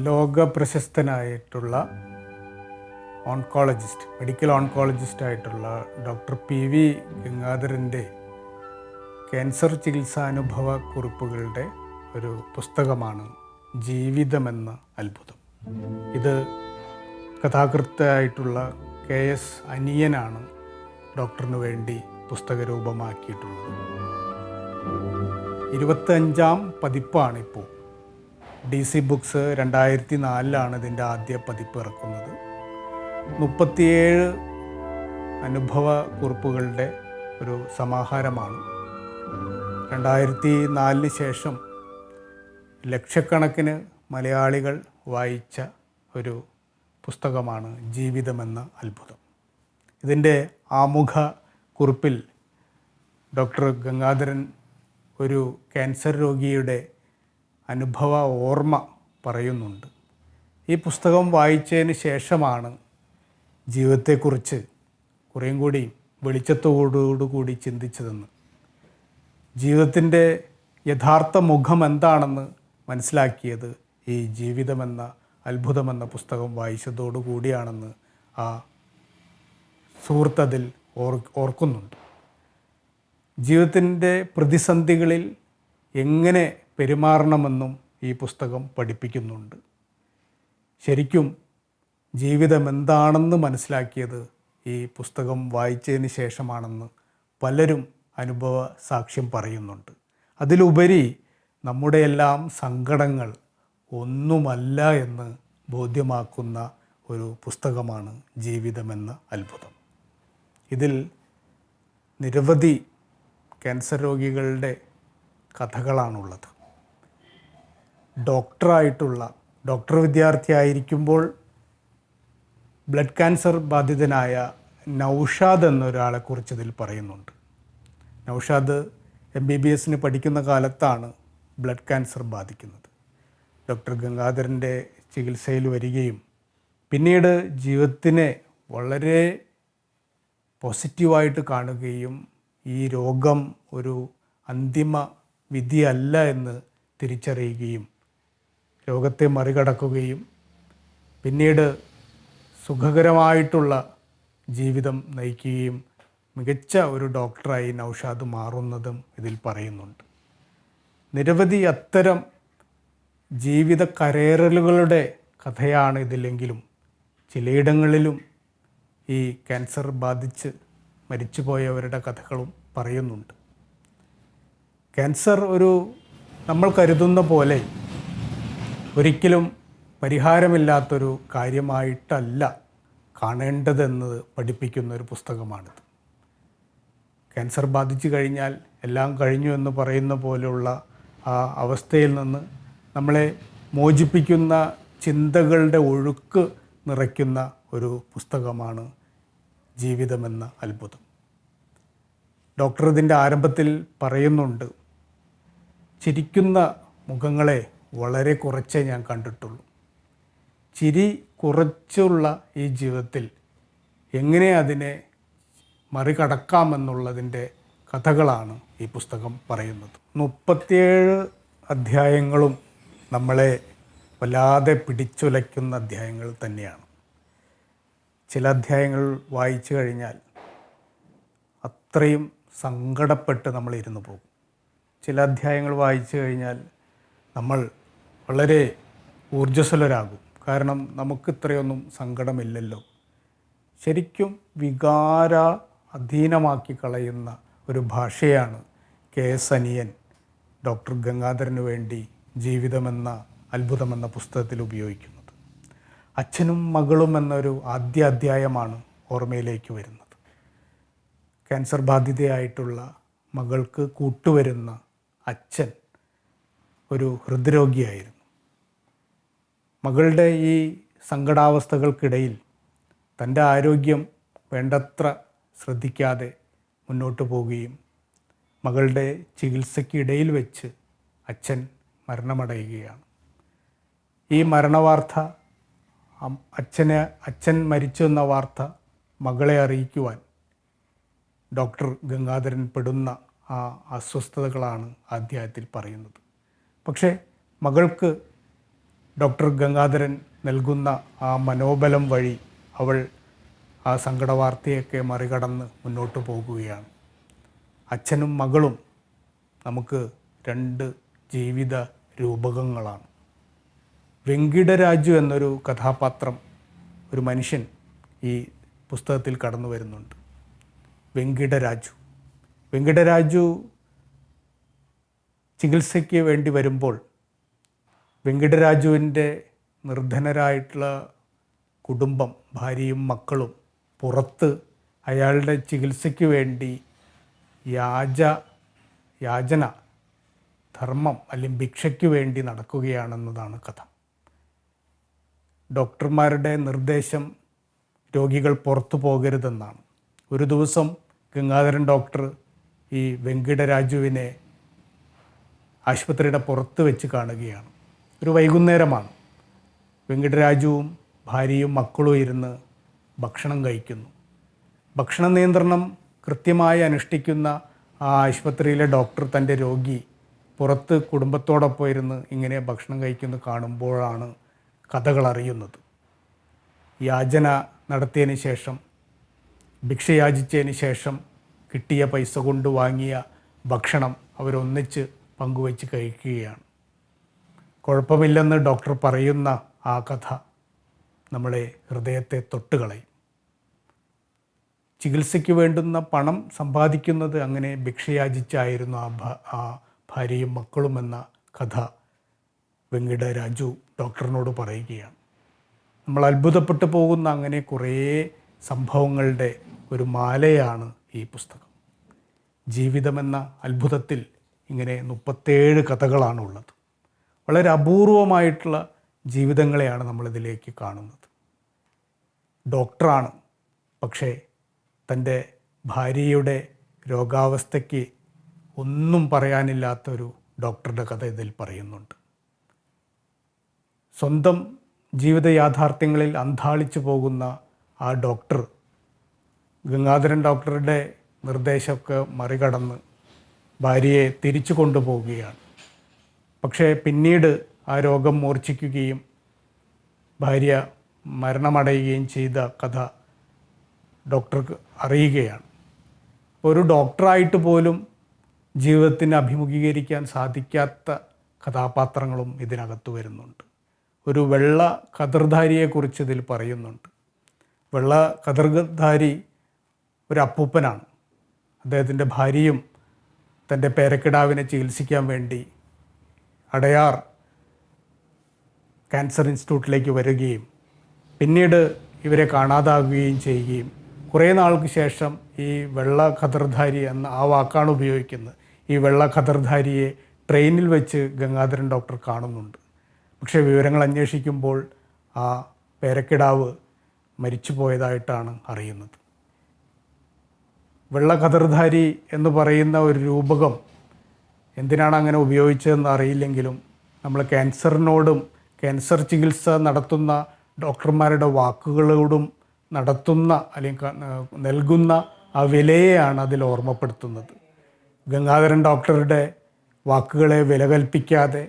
ലോക പ്രശസ്തനായിട്ടുള്ള medical oncologist ആയിട്ടുള്ള doctor PV. ഗംഗാധരൻ്റെ cancer ചികിത്സാനുഭവ കുറിപ്പുകളുടെ ഒരു പുസ്തകമാണ് ജീവിതമെന്ന അത്ഭുതം. ഇത് കഥാകൃത്തായിട്ടുള്ള KS അനിയനാണ് ഡോക്ടറിന് വേണ്ടി പുസ്തകരൂപമാക്കിയിട്ടുള്ളത്. 25ാം പതിപ്പാണിപ്പോൾ. DC ബുക്സ് 2004 ഇതിൻ്റെ ആദ്യ പതിപ്പ് ഇറക്കുന്നത്. 37 അനുഭവ കുറിപ്പുകളുടെ ഒരു സമാഹാരമാണ്. 2004 ശേഷം ലക്ഷക്കണക്കിന് മലയാളികൾ വായിച്ച ഒരു പുസ്തകമാണ് ജീവിതമെന്ന അത്ഭുതം. ഇതിൻ്റെ ആമുഖ കുറിപ്പിൽ ഡോക്ടർ ഗംഗാധരൻ ഒരു ക്യാൻസർ രോഗിയുടെ അനുഭവ ഓർമ്മ പറയുന്നുണ്ട്. ഈ പുസ്തകം വായിച്ചതിന് ശേഷമാണ് ജീവിതത്തെക്കുറിച്ച് കുറേയും കൂടി വെളിച്ചത്തോടുകൂടി ചിന്തിച്ചതെന്ന്, ജീവിതത്തിൻ്റെ യഥാർത്ഥ മുഖം എന്താണെന്ന് മനസ്സിലാക്കിയത് ഈ ജീവിതമെന്ന അത്ഭുതമെന്ന പുസ്തകം വായിച്ചതോടുകൂടിയാണെന്ന് ആ സുഹൃത്തതിൽ ഓർക്കുന്നുണ്ട്. ജീവിതത്തിൻ്റെ പ്രതിസന്ധികളിൽ എങ്ങനെ പെരുമാറണമെന്നും ഈ പുസ്തകം പഠിപ്പിക്കുന്നുണ്ട്. ശരിക്കും ജീവിതം എന്താണെന്ന് മനസ്സിലാക്കിയത് ഈ പുസ്തകം വായിച്ചതിന് ശേഷമാണെന്ന് പലരും അനുഭവ സാക്ഷ്യം പറയുന്നുണ്ട്. അതിലുപരി നമ്മുടെ എല്ലാം സങ്കടങ്ങൾ ഒന്നുമല്ല എന്ന് ബോധ്യമാക്കുന്ന ഒരു പുസ്തകമാണ് ജീവിതമെന്ന അത്ഭുതം. ഇതിൽ നിരവധി ക്യാൻസർ രോഗികളുടെ കഥകളാണുള്ളത്. ഡോക്ടർ വിദ്യാർത്ഥിയായിരിക്കുമ്പോൾ ബ്ലഡ് ക്യാൻസർ ബാധിതനായ നൗഷാദ് എന്നൊരാളെക്കുറിച്ച് ഇതിൽ പറയുന്നുണ്ട്. നൗഷാദ് MBBS പഠിക്കുന്ന കാലത്താണ് ബ്ലഡ് ക്യാൻസർ ബാധിക്കുന്നത്. ഡോക്ടർ ഗംഗാധരൻ്റെ ചികിത്സയിൽ വരികയും പിന്നീട് ജീവിതത്തിനെ വളരെ പോസിറ്റീവായിട്ട് കാണുകയും ഈ രോഗം ഒരു അന്തിമ വിധിയല്ല എന്ന് തിരിച്ചറിയുകയും രോഗത്തെ മറികടക്കുകയും പിന്നീട് സുഖകരമായിട്ടുള്ള ജീവിതം നയിക്കുകയും മികച്ച ഒരു ഡോക്ടറായി നൗഷാദ് മാറുന്നതും ഇതിൽ പറയുന്നുണ്ട്. നിരവധി അത്തരം ജീവിത കരേറലുകളുടെ കഥയാണ് ഇതിലെങ്കിലും ചിലയിടങ്ങളിലും ഈ ക്യാൻസർ ബാധിച്ച് മരിച്ചുപോയവരുടെ കഥകളും പറയുന്നുണ്ട്. ക്യാൻസർ നമ്മൾ കരുതുന്ന പോലെ ഒരിക്കലും പരിഹാരമില്ലാത്തൊരു കാര്യമായിട്ടല്ല കാണേണ്ടതെന്നത് പഠിപ്പിക്കുന്ന ഒരു പുസ്തകമാണിത്. ക്യാൻസർ ബാധിച്ചു കഴിഞ്ഞാൽ എല്ലാം കഴിഞ്ഞു എന്ന് പറയുന്ന പോലെയുള്ള ആ അവസ്ഥയിൽ നിന്ന് നമ്മളെ മോചിപ്പിക്കുന്ന ചിന്തകളുടെ ഒഴുക്ക് നിറയ്ക്കുന്ന ഒരു പുസ്തകമാണ് ജീവിതമെന്ന അത്ഭുതം. ഡോക്ടർ ഇതിൻ്റെ ആരംഭത്തിൽ പറയുന്നുണ്ട്, ചിരിക്കുന്ന മുഖങ്ങളെ വളരെ കുറച്ചേ ഞാൻ കണ്ടിട്ടുള്ളൂ. ചിരി കുറച്ചുള്ള ഈ ജീവിതത്തിൽ എങ്ങനെ അതിനെ മറികടക്കാമെന്നുള്ളതിൻ്റെ കഥകളാണ് ഈ പുസ്തകം പറയുന്നത്. 37 അധ്യായങ്ങളും നമ്മളെ വല്ലാതെ പിടിച്ചുലയ്ക്കുന്ന അധ്യായങ്ങൾ തന്നെയാണ്. ചില അധ്യായങ്ങൾ വായിച്ചു കഴിഞ്ഞാൽ അത്രയും സങ്കടപ്പെട്ട് നമ്മൾ ഇരുന്നു പോകും. ചില അധ്യായങ്ങൾ വായിച്ചു കഴിഞ്ഞാൽ നമ്മൾ വളരെ ഊർജ്ജസ്വലരാകും. കാരണം നമുക്ക് ഇത്രയൊന്നും സങ്കടമില്ലല്ലോ. ശരിക്കും വികാര അധീനമാക്കി കളയുന്ന ഒരു ഭാഷയാണ് KS അനിയൻ ഡോക്ടർ ഗംഗാധരന് വേണ്ടി ജീവിതമെന്ന അത്ഭുതമെന്ന പുസ്തകത്തിൽ ഉപയോഗിക്കുന്നത്. അച്ഛനും മകളും എന്നൊരു ആദ്യ അധ്യായമാണ് ഓർമ്മയിലേക്ക് വരുന്നത്. ക്യാൻസർ ബാധിതയായിട്ടുള്ള മകൾക്ക് കൂട്ടുവരുന്ന അച്ഛൻ ഒരു ഹൃദ്രോഗിയായിരുന്നു. മകളുടെ ഈ സങ്കടാവസ്ഥകൾക്കിടയിൽ തൻ്റെ ആരോഗ്യം വേണ്ടത്ര ശ്രദ്ധിക്കാതെ മുന്നോട്ട് പോവുകയും മകളുടെ ചികിത്സയ്ക്കിടയിൽ വെച്ച് അച്ഛൻ മരണമടയുകയാണ്. ഈ മരണവാർത്ത അച്ഛൻ മരിച്ചു എന്ന വാർത്ത മകളെ അറിയിക്കുവാൻ ഡോക്ടർ ഗംഗാധരൻ പെടുന്ന ആ അസ്വസ്ഥതകളാണ് അധ്യായത്തിൽ പറയുന്നത്. പക്ഷേ മകൾക്ക് ഡോക്ടർ ഗംഗാധരൻ നൽകുന്ന ആ മനോബലം വഴി അവൾ ആ സങ്കടവാർത്തയൊക്കെ മറികടന്ന് മുന്നോട്ട് പോകുകയാണ്. അച്ഛനും മകളും നമുക്ക് രണ്ട് ജീവിത രൂപകങ്ങളാണ്. വെങ്കിടരാജു എന്നൊരു കഥാപാത്രം, ഒരു മനുഷ്യൻ ഈ പുസ്തകത്തിൽ കടന്നു വരുന്നുണ്ട്. വെങ്കിടരാജു ചികിത്സയ്ക്ക് വേണ്ടി വരുമ്പോൾ വെങ്കിടരാജുവിൻ്റെ നിർധനരായിട്ടുള്ള കുടുംബം, ഭാര്യയും മക്കളും പുറത്ത് അയാളുടെ ചികിത്സയ്ക്ക് വേണ്ടി യാചന, ധർമ്മം അല്ലെങ്കിൽ ഭിക്ഷയ്ക്ക് വേണ്ടി നടക്കുകയാണെന്നതാണ് കഥ. ഡോക്ടർമാരുടെ നിർദ്ദേശം രോഗികൾ പുറത്തു പോകരുതെന്നാണ്. ഒരു ദിവസം ഗംഗാധരൻ ഡോക്ടർ ഈ വെങ്കിടരാജുവിനെ ആശുപത്രിയുടെ പുറത്ത് വെച്ച് കാണുകയാണ്. ഒരു വൈകുന്നേരമാണ്. വെങ്കിടരാജുവും ഭാര്യയും മക്കളും ഇരുന്ന് ഭക്ഷണം കഴിക്കുന്നു. ഭക്ഷണ നിയന്ത്രണം കൃത്യമായി അനുഷ്ഠിക്കുന്ന ആ ആശുപത്രിയിലെ ഡോക്ടർ തൻ്റെ രോഗി പുറത്ത് കുടുംബത്തോടൊപ്പം ഇരുന്ന് ഇങ്ങനെ ഭക്ഷണം കഴിക്കുന്നത് കാണുമ്പോഴാണ് കഥകൾ അറിയുന്നത്. യാചന നടത്തിയതിന് ശേഷം, ഭിക്ഷ യാചിച്ചതിന് ശേഷം കിട്ടിയ പൈസ കൊണ്ട് വാങ്ങിയ ഭക്ഷണം അവരൊന്നിച്ച് പങ്കുവച്ച് കഴിക്കുകയാണ്. കുഴപ്പമില്ലെന്ന് ഡോക്ടർ പറയുന്ന ആ കഥ നമ്മളെ ഹൃദയത്തെ തൊട്ടുകളയും. ചികിത്സയ്ക്ക് വേണ്ടുന്ന പണം സമ്പാദിക്കുന്നത് അങ്ങനെ ഭിക്ഷയാചിച്ചായിരുന്നു ആ ഭാര്യയും മക്കളും എന്ന കഥ വെങ്കിടരാജു ഡോക്ടറിനോട് പറയുകയാണ്. നമ്മൾ അത്ഭുതപ്പെട്ടു പോകുന്ന അങ്ങനെ കുറേ സംഭവങ്ങളുടെ ഒരു മാലയാണ് ഈ പുസ്തകം. ജീവിതമെന്ന അത്ഭുതത്തിൽ ഇങ്ങനെ 37 കഥകളാണുള്ളത്. വളരെ അപൂർവമായിട്ടുള്ള ജീവിതങ്ങളെയാണ് നമ്മളിതിലേക്ക് കാണുന്നത്. ഡോക്ടറാണ്, പക്ഷേ തൻ്റെ ഭാര്യയുടെ രോഗാവസ്ഥയ്ക്ക് ഒന്നും പറയാനില്ലാത്തൊരു ഡോക്ടറുടെ കഥ ഇതിൽ പറയുന്നുണ്ട്. സ്വന്തം ജീവിത യാഥാർത്ഥ്യങ്ങളിൽ അന്ധാളിച്ചു പോകുന്ന ആ ഡോക്ടർ ഗംഗാധരൻ ഡോക്ടറുടെ നിർദ്ദേശമൊക്കെ മറികടന്ന് ഭാര്യയെ തിരിച്ചു കൊണ്ടുപോവുകയാണ്. പക്ഷേ പിന്നീട് ആ രോഗം മൂർച്ഛിക്കുകയും ഭാര്യ മരണമടയുകയും ചെയ്ത കഥ ഡോക്ടർക്ക് അറിയുകയാണ്. ഒരു ഡോക്ടറായിട്ട് പോലും ജീവിതത്തിന് അഭിമുഖീകരിക്കാൻ സാധിക്കാത്ത കഥാപാത്രങ്ങളും ഇതിനകത്ത് വരുന്നുണ്ട്. ഒരു വെള്ള ഖദർധാരിയെക്കുറിച്ച് ഇതിൽ പറയുന്നുണ്ട്. വെള്ള ഖദർധാരി ഒരു അപ്പൂപ്പനാണ്. അദ്ദേഹത്തിൻ്റെ ഭാര്യയും തൻ്റെ പേരക്കിടാവിനെ ചികിത്സിക്കാൻ വേണ്ടി അടയാർ ക്യാൻസർ ഇൻസ്റ്റിറ്റ്യൂട്ടിലേക്ക് വരികയും പിന്നീട് ഇവരെ കാണാതാകുകയും ചെയ്യുകയും കുറേ നാൾക്ക് ശേഷം ഈ വെള്ള ഖദർധാരി എന്ന ആ വാക്കാണ് ഉപയോഗിക്കുന്നത്. ഈ വെള്ള ഖദർധാരിയെ ട്രെയിനിൽ വെച്ച് ഗംഗാധരൻ ഡോക്ടർ കാണുന്നുണ്ട്. പക്ഷേ വിവരങ്ങൾ അന്വേഷിക്കുമ്പോൾ ആ പേരക്കിടാവ് മരിച്ചു പോയതായിട്ടാണ് അറിയുന്നത്. വെള്ള ഖദർധാരി എന്ന് പറയുന്ന ഒരു രൂപകം എന്തിനാണ് അങ്ങനെ ഉപയോഗിച്ചതെന്ന് അറിയില്ലെങ്കിലും നമ്മൾ ക്യാൻസറിനോടും ക്യാൻസർ ചികിത്സ നടത്തുന്ന ഡോക്ടർമാരുടെ വാക്കുകളോടും നടത്തുന്ന അല്ലെങ്കിൽ നൽകുന്ന ആ വിലയെയാണ് അതിൽ ഓർമ്മപ്പെടുത്തുന്നത്. ഗംഗാധരൻ ഡോക്ടറുടെ വാക്കുകളെ വില കൽപ്പിക്കാതെ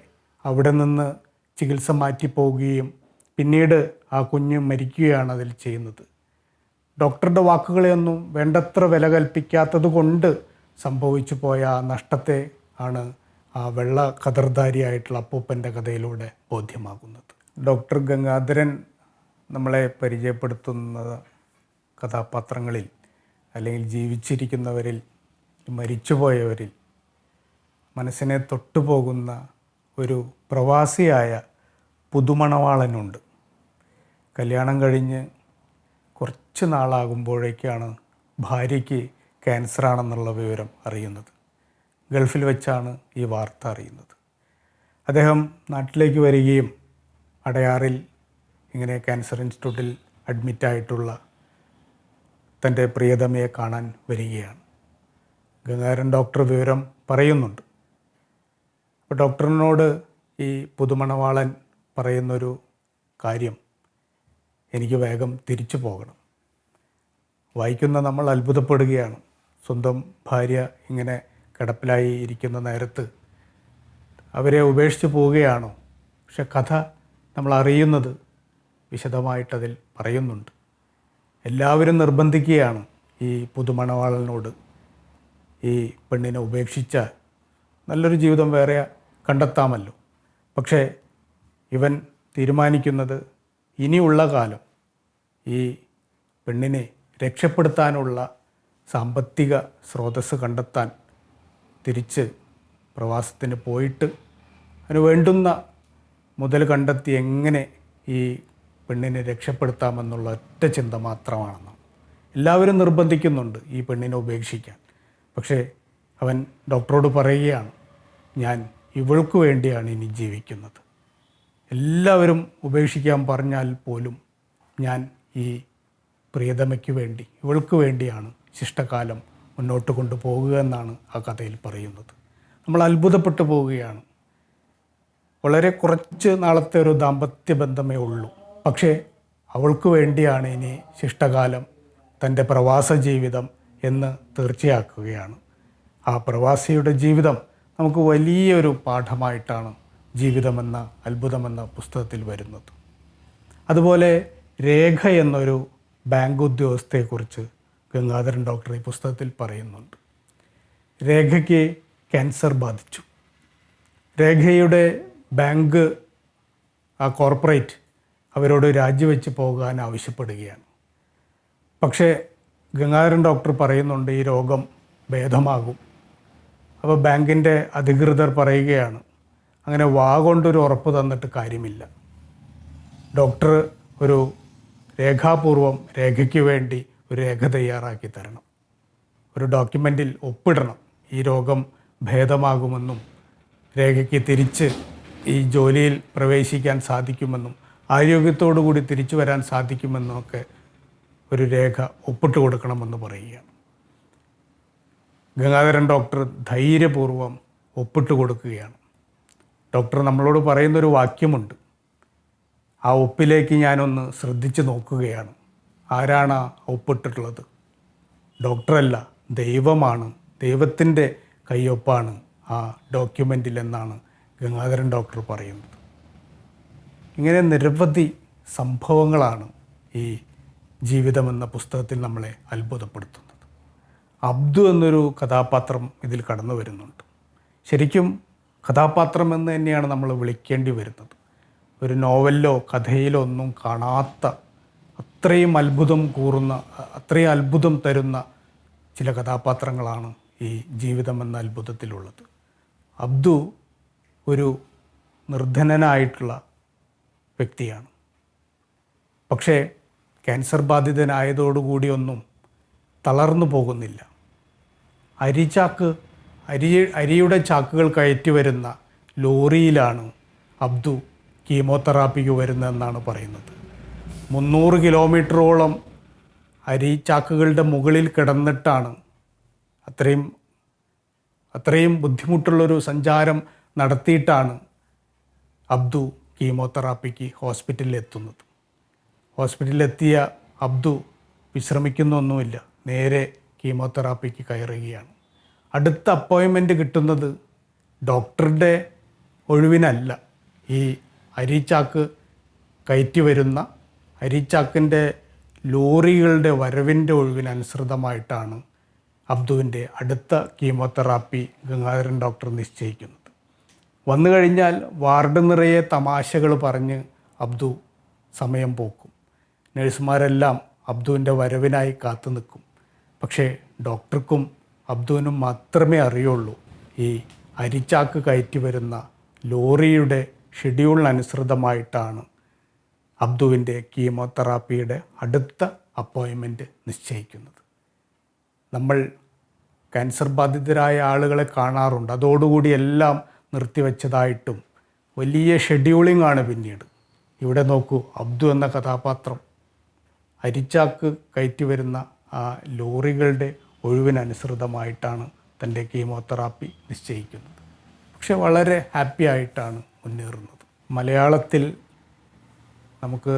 അവിടെ നിന്ന് ചികിത്സ മാറ്റിപ്പോവുകയും പിന്നീട് ആ കുഞ്ഞ് മരിക്കുകയാണ് അതിൽ ചെയ്യുന്നത്. ഡോക്ടറുടെ വാക്കുകളെയൊന്നും വേണ്ടത്ര വില കൽപ്പിക്കാത്തത് കൊണ്ട് സംഭവിച്ചു പോയ ആ നഷ്ടത്തെ ആണ് ആ വെള്ള ഖദർധാരിയായിട്ടുള്ള അപ്പൂപ്പൻ്റെ കഥയിലൂടെ ബോധ്യമാകുന്നത്. ഡോക്ടർ ഗംഗാധരൻ നമ്മളെ പരിചയപ്പെടുത്തുന്ന കഥാപാത്രങ്ങളിൽ അല്ലെങ്കിൽ ജീവിച്ചിരിക്കുന്നവരിൽ, മരിച്ചുപോയവരിൽ മനസ്സിനെ തൊട്ടുപോകുന്ന ഒരു പ്രവാസിയായ പുതുമണവാളനുണ്ട്. കല്യാണം കഴിഞ്ഞ് കുറച്ച് നാളാകുമ്പോഴേക്കാണ് ഭാര്യയ്ക്ക് ക്യാൻസറാണെന്നുള്ള വിവരം അറിയുന്നത്. ഗൾഫിൽ വെച്ചാണ് ഈ വാർത്ത അറിയുന്നത്. അദ്ദേഹം നാട്ടിലേക്ക് വരികയും അടയാറിൽ ഇങ്ങനെ ക്യാൻസർ ഇൻസ്റ്റിറ്റ്യൂട്ടിൽ അഡ്മിറ്റായിട്ടുള്ള തൻ്റെ പ്രിയതമയെ കാണാൻ വരികയാണ്. ഗംഗാധരൻ ഡോക്ടർ വിവരം പറയുന്നുണ്ട്. അപ്പോൾ ഡോക്ടറിനോട് ഈ പുതുമണവാളൻ പറയുന്നൊരു കാര്യം, എനിക്ക് വേഗം തിരിച്ചു പോകണം. വായിക്കുന്ന നമ്മൾ അത്ഭുതപ്പെടുകയാണ്. സ്വന്തം ഭാര്യ ഇങ്ങനെ കിടപ്പിലായി ഇരിക്കുന്ന നേരത്ത് അവരെ ഉപേക്ഷിച്ച് പോവുകയാണോ? പക്ഷെ കഥ നമ്മൾ അറിയുന്നത് വിശദമായിട്ടതിൽ പറയുന്നുണ്ട്. എല്ലാവരും നിർബന്ധിക്കുകയാണ് ഈ പുതുമണവാളനോട് ഈ പെണ്ണിനെ ഉപേക്ഷിച്ചാൽ നല്ലൊരു ജീവിതം വേറെ കണ്ടെത്താമല്ലോ. പക്ഷേ ഇവൻ തീരുമാനിക്കുന്നത് ഇനിയുള്ള കാലം ഈ പെണ്ണിനെ രക്ഷപ്പെടുത്താനുള്ള സാമ്പത്തിക സ്രോതസ്സ് കണ്ടെത്താൻ തിരിച്ച് പ്രവാസത്തിന് പോയിട്ട് അതിന് വേണ്ടുന്ന മുതൽ കണ്ടെത്തി എങ്ങനെ ഈ പെണ്ണിനെ രക്ഷപ്പെടുത്താമെന്നുള്ള ഒറ്റ ചിന്ത മാത്രമാണെന്ന്. എല്ലാവരും നിർബന്ധിക്കുന്നുണ്ട് ഈ പെണ്ണിനെ ഉപേക്ഷിക്കാൻ. പക്ഷേ അവൻ ഡോക്ടറോട് പറയുകയാണ്, ഞാൻ ഇവൾക്ക് വേണ്ടിയാണ് ഇനി ജീവിക്കുന്നത്. എല്ലാവരും ഉപേക്ഷിക്കാൻ പറഞ്ഞാൽ പോലും ഞാൻ ഈ പ്രിയതമയ്ക്ക് വേണ്ടി, ഇവൾക്ക് വേണ്ടിയാണ് ശിഷ്ടകാലം മുന്നോട്ട് കൊണ്ടുപോകുക എന്നാണ് ആ കഥയിൽ പറയുന്നത്. നമ്മൾ അത്ഭുതപ്പെട്ടു പോവുകയാണ്. വളരെ കുറച്ച് നാളത്തെ ഒരു ദാമ്പത്യ ബന്ധമേ ഉള്ളൂ. പക്ഷേ അവൾക്ക് വേണ്ടിയാണ് ഇനി ശിഷ്ടകാലം, തൻ്റെ പ്രവാസ ജീവിതം എന്ന് തീർച്ചയാക്കുകയാണ്. ആ പ്രവാസിയുടെ ജീവിതം നമുക്ക് വലിയൊരു പാഠമായിട്ടാണ് ജീവിതമെന്ന അത്ഭുതമെന്ന പുസ്തകത്തിൽ വരുന്നത്. അതുപോലെ രേഖ എന്നൊരു ബാങ്ക് ഉദ്യോഗസ്ഥയെക്കുറിച്ച് ഗംഗാധരൻ ഡോക്ടർ ഈ പുസ്തകത്തിൽ പറയുന്നുണ്ട്. രേഖയ്ക്ക് ക്യാൻസർ ബാധിച്ചു. രേഖയുടെ ബാങ്ക്, ആ കോർപ്പറേറ്റ് അവരോട് രാജിവെച്ച് പോകാൻ ആവശ്യപ്പെടുകയാണ്. പക്ഷേ ഗംഗാധരൻ ഡോക്ടർ പറയുന്നുണ്ട് ഈ രോഗം ഭേദമാകും. അപ്പോൾ ബാങ്കിൻ്റെ അധികൃതർ പറയുകയാണ്, അങ്ങനെ കൊണ്ടൊരു ഉറപ്പ് തന്നിട്ട് കാര്യമില്ല. ഡോക്ടർ ഒരു രേഖാപൂർവം രേഖയ്ക്ക് വേണ്ടി ഒരു രേഖ തയ്യാറാക്കി തരണം, ഒരു ഡോക്യുമെൻറ്റിൽ ഒപ്പിടണം. ഈ രോഗം ഭേദമാകുമെന്നും രേഖയ്ക്ക് തിരിച്ച് ഈ ജോലിയിൽ പ്രവേശിക്കാൻ സാധിക്കുമെന്നും ആരോഗ്യത്തോടു കൂടി തിരിച്ചു വരാൻ സാധിക്കുമെന്നൊക്കെ ഒരു രേഖ ഒപ്പിട്ട് കൊടുക്കണമെന്ന് പറയുകയാണ്. ഗംഗാധരൻ ഡോക്ടർ ധൈര്യപൂർവ്വം ഒപ്പിട്ട് കൊടുക്കുകയാണ്. ഡോക്ടർ നമ്മളോട് പറയുന്നൊരു വാക്യമുണ്ട്. ആ ഒപ്പിലേക്ക് ഞാനൊന്ന് ശ്രദ്ധിച്ച് നോക്കുകയാണ്. ആരാണ് ആ ഒപ്പിട്ടിട്ടുള്ളത്? ഡോക്ടറല്ല, ദൈവമാണ്. ദൈവത്തിൻ്റെ കയ്യൊപ്പാണ് ആ ഡോക്യുമെൻറ്റിൽ എന്നാണ് ഗംഗാധരൻ ഡോക്ടർ പറയുന്നത്. ഇങ്ങനെ നിരവധി സംഭവങ്ങളാണ് ഈ ജീവിതമെന്ന പുസ്തകത്തിൽ നമ്മളെ അത്ഭുതപ്പെടുത്തുന്നത്. അബ്ദു എന്നൊരു കഥാപാത്രം ഇതിൽ കടന്നു വരുന്നുണ്ട്. ശരിക്കും കഥാപാത്രം എന്ന് തന്നെയാണ് നമ്മൾ വിളിക്കേണ്ടി വരുന്നത്. ഒരു നോവലിലോ കഥയിലോ ഒന്നും കാണാത്ത അത്രയും അത്ഭുതം കൂറുന്ന, അത്രയും അത്ഭുതം തരുന്ന ചില കഥാപാത്രങ്ങളാണ് ഈ ജീവിതമെന്ന അത്ഭുതത്തിലുള്ളത്. അബ്ദു ഒരു നിർധനനായിട്ടുള്ള വ്യക്തിയാണ്. പക്ഷേ ക്യാൻസർ ബാധിതനായതോടുകൂടിയൊന്നും തളർന്നു പോകുന്നില്ല. അരിയുടെ ചാക്കുകൾ കയറ്റി വരുന്ന ലോറിയിലാണ് അബ്ദു കീമോതെറാപ്പിക്ക് വരുന്നതെന്നാണ് പറയുന്നത്. 300 കിലോമീറ്ററോളം അരിച്ചാക്കുകളുടെ മുകളിൽ കിടന്നിട്ടാണ്, അത്രയും ബുദ്ധിമുട്ടുള്ളൊരു സഞ്ചാരം നടത്തിയിട്ടാണ് അബ്ദു കീമോതെറാപ്പിക്ക് ഹോസ്പിറ്റലിൽ എത്തുന്നത്. ഹോസ്പിറ്റലിലെത്തിയ അബ്ദു വിശ്രമിക്കുന്നൊന്നുമില്ല, നേരെ കീമോതെറാപ്പിക്ക് കയറുകയാണ്. അടുത്ത അപ്പോയിൻമെൻറ്റ് കിട്ടുന്നത് ഡോക്ടറുടെ ഒഴിവിനല്ല, ഈ അരിച്ചാക്ക് കയറ്റി വരുന്ന അരിച്ചാക്കിൻ്റെ ലോറികളുടെ വരവിൻ്റെ ഒഴിവിനനുസൃതമായിട്ടാണ് അബ്ദുവിൻ്റെ അടുത്ത കീമോതെറാപ്പി ഗംഗാധരൻ ഡോക്ടർ നിശ്ചയിക്കുന്നത്. വന്നു കഴിഞ്ഞാൽ വാർഡ് നിറയെ തമാശകൾ പറഞ്ഞ് അബ്ദു സമയം പോക്കും. നഴ്സുമാരെല്ലാം അബ്ദുവിൻ്റെ വരവിനായി കാത്തു നിൽക്കും. പക്ഷേ ഡോക്ടർക്കും അബ്ദുവിനും മാത്രമേ അറിയുള്ളൂ ഈ അരിച്ചാക്ക് കയറ്റി വരുന്ന ലോറിയുടെ ഷെഡ്യൂളിനനുസൃതമായിട്ടാണ് അബ്ദുവിൻ്റെ കീമോതെറാപ്പിയുടെ അടുത്ത അപ്പോയിൻമെൻറ്റ് നിശ്ചയിക്കുന്നത്. നമ്മൾ ക്യാൻസർ ബാധിതരായ ആളുകളെ കാണാറുണ്ട്. അതോടുകൂടി എല്ലാം നിർത്തിവെച്ചതായിട്ടും വലിയ ഷെഡ്യൂളിംഗ് ആണ് പിന്നീട്. ഇവിടെ നോക്കൂ, അബ്ദു എന്ന കഥാപാത്രം അരിച്ചാക്ക് കയറ്റി വരുന്ന ആ ലോറികളുടെ ഒഴിവിനനുസൃതമായിട്ടാണ് തൻ്റെ കീമോതെറാപ്പി നിശ്ചയിക്കുന്നത്. പക്ഷെ വളരെ ഹാപ്പി ആയിട്ടാണ് മുന്നേറുന്നത്. മലയാളത്തിൽ നമുക്ക്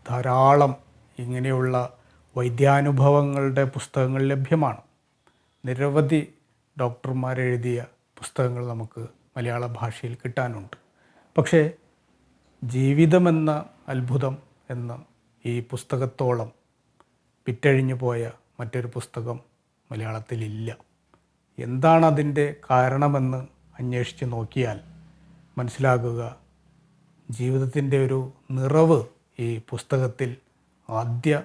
ധാരാളം ഇങ്ങനെയുള്ള വൈദ്യാനുഭവങ്ങളുടെ പുസ്തകങ്ങൾ ലഭ്യമാണ്. നിരവധി ഡോക്ടർമാരെഴുതിയ പുസ്തകങ്ങൾ നമുക്ക് മലയാള ഭാഷയിൽ കിട്ടാനുണ്ട്. പക്ഷേ ജീവിതമെന്ന അത്ഭുതം എന്ന ഈ പുസ്തകത്തോളം വിറ്റഴിഞ്ഞു പോയ മറ്റൊരു പുസ്തകം മലയാളത്തിലില്ല. എന്താണ് അതിൻ്റെ കാരണമെന്ന് അന്വേഷിച്ച് നോക്കിയാൽ മനസ്സിലാകുക, ജീവിതത്തിൻ്റെ ഒരു നിറവ് ഈ പുസ്തകത്തിൽ ആദ്യ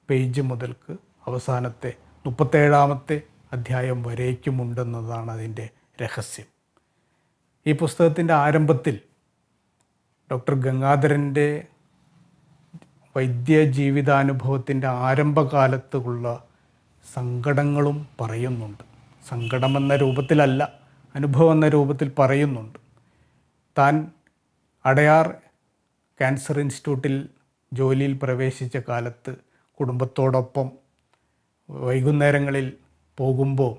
പേജ് മുതൽക്ക് അവസാനത്തെ 37-ാമത്തെ അധ്യായം വരേക്കുമുണ്ടെന്നതാണ് അതിൻ്റെ രഹസ്യം. ഈ പുസ്തകത്തിൻ്റെ ആരംഭത്തിൽ ഡോക്ടർ ഗംഗാധരൻ്റെ വൈദ്യ ജീവിതാനുഭവത്തിൻ്റെ ആരംഭകാലത്തുള്ള സങ്കടങ്ങളും പറയുന്നുണ്ട്. സങ്കടമെന്ന രൂപത്തിലല്ല, അനുഭവം എന്ന രൂപത്തിൽ പറയുന്നുണ്ട്. താൻ അടയാർ ക്യാൻസർ ഇൻസ്റ്റിറ്റ്യൂട്ടിൽ ജോലിയിൽ പ്രവേശിച്ച കാലത്ത് കുടുംബത്തോടൊപ്പം വൈകുന്നേരങ്ങളിൽ പോകുമ്പോൾ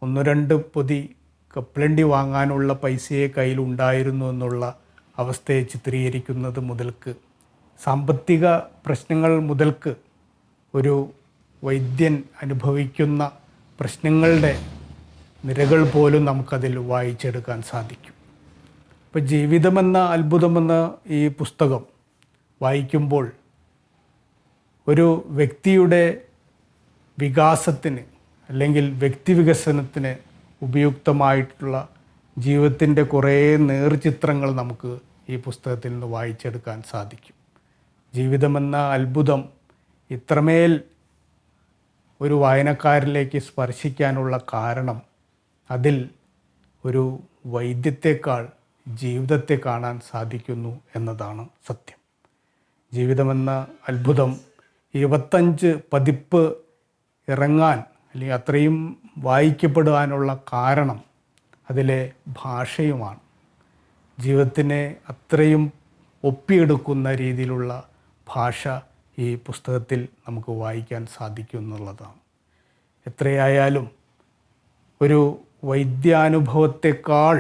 1-2 പൊതി കപ്പലണ്ടി വാങ്ങാനുള്ള പൈസയെ കയ്യിലുണ്ടായിരുന്നു എന്നുള്ള അവസ്ഥയെ ചിത്രീകരിക്കുന്നത് മുതൽക്ക്, സാമ്പത്തിക പ്രശ്നങ്ങൾ മുതൽക്ക് ഒരു വൈദ്യൻ അനുഭവിക്കുന്ന പ്രശ്നങ്ങളുടെ നിരകൾ പോലും നമുക്കതിൽ വായിച്ചെടുക്കാൻ സാധിക്കും. ഇപ്പോൾ ജീവിതമെന്ന അത്ഭുതമെന്ന ഈ പുസ്തകം വായിക്കുമ്പോൾ ഒരു വ്യക്തിയുടെ വികാസത്തിന് അല്ലെങ്കിൽ വ്യക്തിവികസനത്തിന് ഉപയുക്തമായിട്ടുള്ള ജീവിതത്തിൻ്റെ കുറേ നേർചിത്രങ്ങൾ നമുക്ക് ഈ പുസ്തകത്തിൽ നിന്ന് വായിച്ചെടുക്കാൻ സാധിക്കും. ജീവിതമെന്ന അത്ഭുതം ഇത്രമേൽ ഒരു വായനക്കാരിലേക്ക് സ്പർശിക്കാനുള്ള കാരണം അതിൽ ഒരു വൈദ്യത്തെക്കാൾ ജീവിതത്തെ കാണാൻ സാധിക്കുന്നു എന്നതാണ് സത്യം. ജീവിതമെന്ന അത്ഭുതം 25 പതിപ്പ് ഇറങ്ങാൻ അല്ലെങ്കിൽ അത്രയും വായിക്കപ്പെടാനുള്ള കാരണം അതിലെ ഭാഷയുമാണ്. ജീവിതത്തിനെ അത്രയും ഒപ്പിയെടുക്കുന്ന രീതിയിലുള്ള ഭാഷ ഈ പുസ്തകത്തിൽ നമുക്ക് വായിക്കാൻ സാധിക്കും എന്നുള്ളതാണ്. എത്രയായാലും ഒരു വൈദ്യാനുഭവത്തെക്കാൾ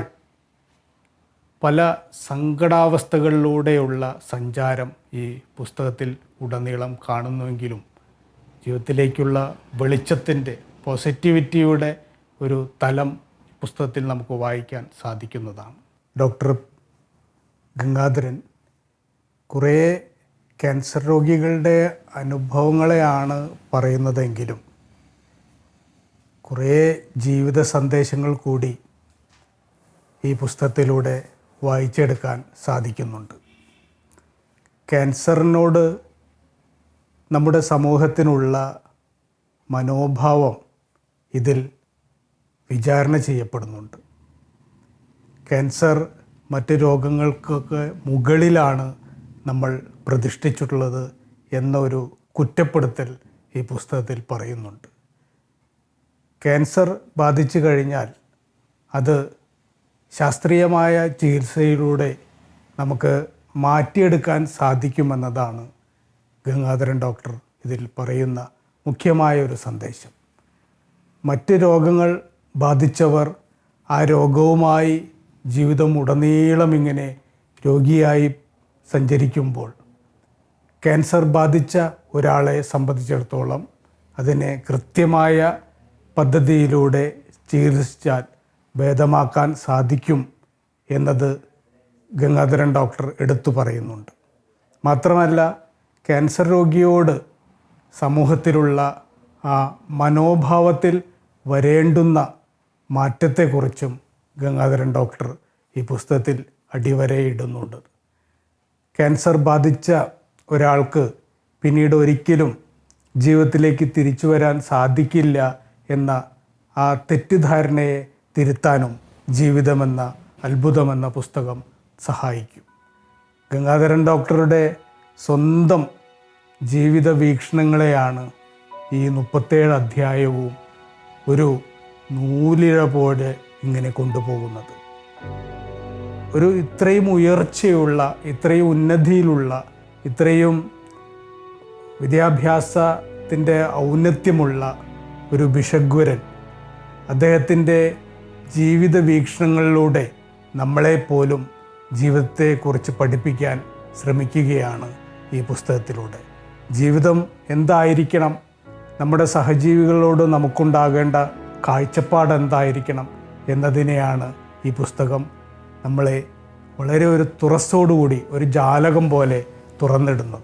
പല സങ്കടാവസ്ഥകളിലൂടെയുള്ള സഞ്ചാരം ഈ പുസ്തകത്തിൽ ഉടനീളം കാണുന്നുവെങ്കിലും ജീവിതത്തിലേക്കുള്ള വെളിച്ചത്തിൻ്റെ, പോസിറ്റിവിറ്റിയുടെ ഒരു തലം പുസ്തകത്തിൽ നമുക്ക് വായിക്കാൻ സാധിക്കുന്നതാണ്. ഡോക്ടർ ഗംഗാധരൻ കുറേ ക്യാൻസർ രോഗികളുടെ അനുഭവങ്ങളെയാണ് പറയുന്നതെങ്കിലും കുറേ ജീവിത സന്ദേശങ്ങൾ കൂടി ഈ പുസ്തകത്തിലൂടെ വായിച്ചെടുക്കാൻ സാധിക്കുന്നുണ്ട്. ക്യാൻസറിനോട് നമ്മുടെ സമൂഹത്തിനുള്ള മനോഭാവം ഇതിൽ വിചാരണ ചെയ്യപ്പെടുന്നുണ്ട്. ക്യാൻസർ മറ്റ് രോഗങ്ങൾക്കൊക്കെ മുകളിലാണ് നമ്മൾ പ്രതിഷ്ഠിച്ചിട്ടുള്ളത് എന്നൊരു കുറ്റപ്പെടുത്തൽ ഈ പുസ്തകത്തിൽ പറയുന്നുണ്ട്. ക്യാൻസർ ബാധിച്ചു കഴിഞ്ഞാൽ അത് ശാസ്ത്രീയമായ ചികിത്സയിലൂടെ നമുക്ക് മാറ്റിയെടുക്കാൻ സാധിക്കുമെന്നതാണ് ഗംഗാധരൻ ഡോക്ടർ ഇതിൽ പറയുന്ന മുഖ്യമായ ഒരു സന്ദേശം. മറ്റ് രോഗങ്ങൾ ബാധിച്ചവർ ആ രോഗവുമായി ജീവിതം ഉടനീളം ഇങ്ങനെ രോഗിയായി സഞ്ചരിക്കുമ്പോൾ ക്യാൻസർ ബാധിച്ച ഒരാളെ സംബന്ധിച്ചിടത്തോളം അതിനെ കൃത്യമായ പദ്ധതിയിലൂടെ ചികിത്സിച്ചാൽ ഭേദമാക്കാൻ സാധിക്കും എന്നത് ഗംഗാധരൻ ഡോക്ടർ എടുത്തു പറയുന്നുണ്ട്. മാത്രമല്ല, ക്യാൻസർ രോഗിയോട് സമൂഹത്തിലുള്ള ആ മനോഭാവത്തിൽ വരേണ്ടുന്ന മാറ്റത്തെക്കുറിച്ചും ഗംഗാധരൻ ഡോക്ടർ ഈ പുസ്തകത്തിൽ അടിവരയിടുന്നുണ്ട്. ക്യാൻസർ ബാധിച്ച ഒരാൾക്ക് പിന്നീട് ഒരിക്കലും ജീവിതത്തിലേക്ക് തിരിച്ചു വരാൻ സാധിക്കില്ല എന്ന ആ തെറ്റിദ്ധാരണയെ തിരുത്താനും ജീവിതമെന്ന അത്ഭുതമെന്ന പുസ്തകം സഹായിക്കും. ഗംഗാധരൻ ഡോക്ടറുടെ സ്വന്തം ജീവിത വീക്ഷണങ്ങളെയാണ് ഈ 37 അധ്യായവും ഒരു നൂലിഴ പോലെ ഇങ്ങനെ കൊണ്ടുപോകുന്നത്. ഒരു ഇത്രയും ഉയർച്ചയുള്ള, ഇത്രയും ഉന്നതിയിലുള്ള, ഇത്രയും വിദ്യാഭ്യാസത്തിൻ്റെ ഔന്നത്യമുള്ള ഒരു ഭിഷഗ്വരൻ അദ്ദേഹത്തിൻ്റെ ജീവിത വീക്ഷണങ്ങളിലൂടെ നമ്മളെപ്പോലും ജീവിതത്തെക്കുറിച്ച് പഠിപ്പിക്കാൻ ശ്രമിക്കുകയാണ് ഈ പുസ്തകത്തിലൂടെ. ജീവിതം എന്തായിരിക്കണം, നമ്മുടെ സഹജീവികളോട് നമുക്കുണ്ടാകേണ്ട കാഴ്ചപ്പാട് എന്തായിരിക്കണം എന്നതിനെയാണ് ഈ പുസ്തകം നമ്മളെ വളരെ ഒരു തുറസ്സോടുകൂടി ഒരു ജാലകം പോലെ തുറന്നിടുന്നത്.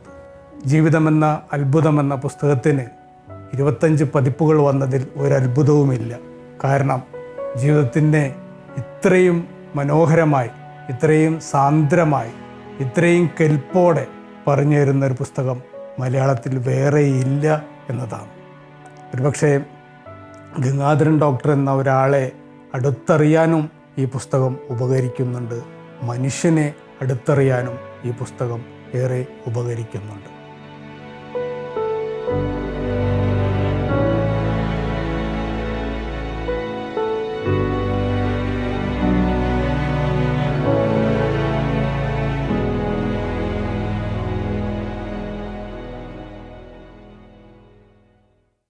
ജീവിതമെന്ന അത്ഭുതമെന്ന പുസ്തകത്തിന് 25 പതിപ്പുകൾ വന്നതിൽ ഒരത്ഭുതവുമില്ല. കാരണം ജീവിതത്തിനെ ഇത്രയും മനോഹരമായി, ഇത്രയും സാന്ദ്രമായി, ഇത്രയും കെൽപ്പോടെ പറഞ്ഞു തരുന്ന ഒരു പുസ്തകം മലയാളത്തിൽ വേറെ ഇല്ല എന്നതാണ്. ഒരുപക്ഷെ ഗംഗാധരൻ ഡോക്ടർ എന്ന ഒരാളെ അടുത്തറിയാനും ഈ പുസ്തകം ഉപകരിക്കുന്നുണ്ട്. മനുഷ്യനെ അടുത്തറിയാനും ഈ പുസ്തകം ഏറെ ഉപകരിക്കുന്നുണ്ട്.